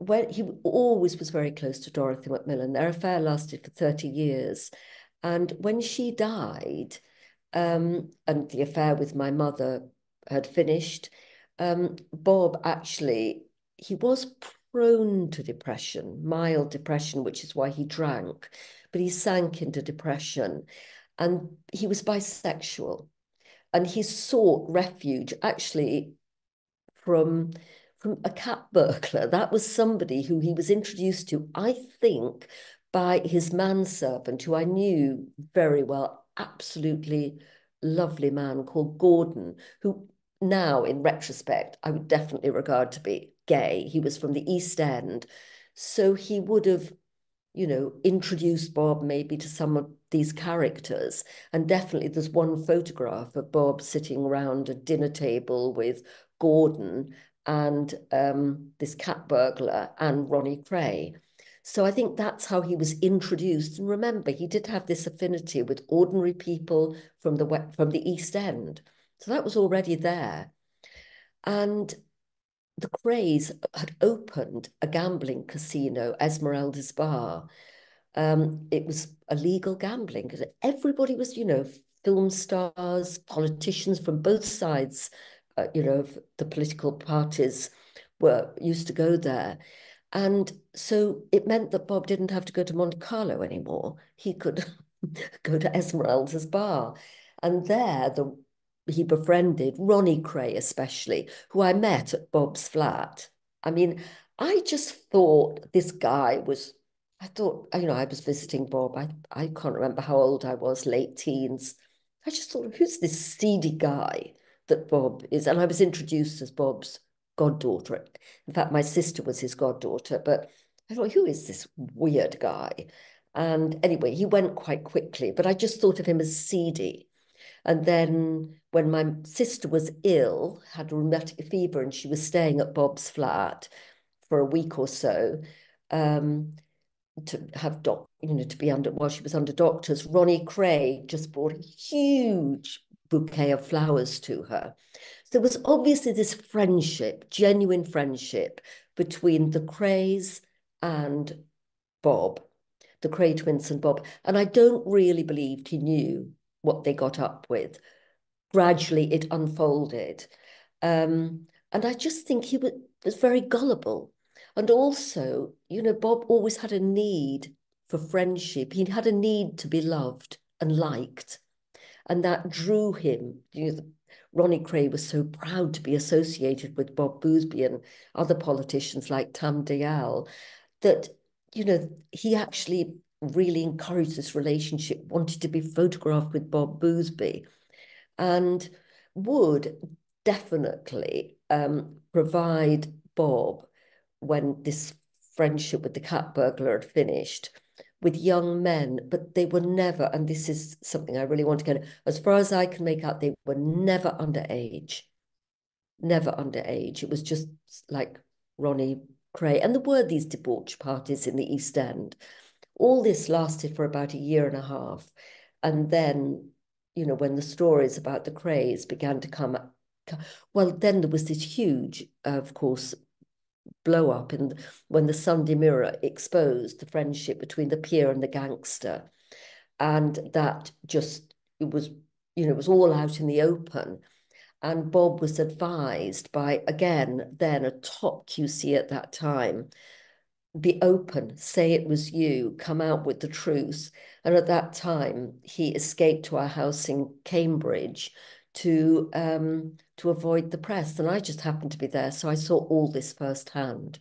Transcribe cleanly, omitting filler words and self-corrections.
when he always was very close to Dorothy Macmillan, their affair lasted for 30 years. And when she died, and the affair with my mother had finished, Bob actually, he was prone to depression, mild depression, which is why he drank, but he sank into depression. And he was bisexual. And he sought refuge actually from a cat burglar. That was somebody who he was introduced to, I think, by his manservant, who I knew very well, absolutely lovely man called Gordon, who now, in retrospect, I would definitely regard to be gay. He was from the East End. So he would have, introduced Bob maybe to some of these characters. And definitely there's one photograph of Bob sitting around a dinner table with Gordon and this cat burglar and Ronnie Kray. So I think that's how he was introduced. And remember, he did have this affinity with ordinary people from the East End. So that was already there. And the Krays had opened a gambling casino, Esmeralda's Bar. It was illegal gambling because everybody was, film stars, politicians from both sides, of the political parties were used to go there. And so it meant that Bob didn't have to go to Monte Carlo anymore. He could go to Esmeralda's Bar. And there he befriended Ronnie Kray, especially, who I met at Bob's flat. I mean, I just thought this guy was, I thought, I was visiting Bob. I can't remember how old I was, late teens. I just thought, who's this seedy guy that Bob is? And I was introduced as Bob's goddaughter. In fact, my sister was his goddaughter, but I thought, who is this weird guy? And anyway, he went quite quickly, but I just thought of him as seedy. And then when my sister was ill, had a rheumatic fever, and she was staying at Bob's flat for a week or so, to have to be under while she was under doctors, Ronnie Kray just brought a huge bouquet of flowers to her. So there was obviously this friendship, genuine friendship between the Krays and Bob, the Kray twins and Bob. And I don't really believe he knew what they got up with. Gradually, it unfolded. And I just think was very gullible. And also, Bob always had a need for friendship. He had a need to be loved and liked. And that drew him. Ronnie Kray was so proud to be associated with Bob Boothby and other politicians like Tam Dayal that, he actually really encouraged this relationship, wanted to be photographed with Bob Boothby, and would definitely provide Bob, when this friendship with the cat burglar had finished, with young men, but they were never, and this is something I really want to get, as far as I can make out, they were never underage, never underage. It was just like Ronnie Kray. And there were these debauch parties in the East End. All this lasted for about a year and a half. And then, when the stories about the Krays began to come, well, then there was this huge, of course, blow up when the Sunday Mirror exposed the friendship between the peer and the gangster. And that just, it was all out in the open. And Bob was advised by, again, then a top QC at that time, be open, say it was you, come out with the truth. And at that time, he escaped to our house in Cambridge to avoid the press. And I just happened to be there. So I saw all this firsthand.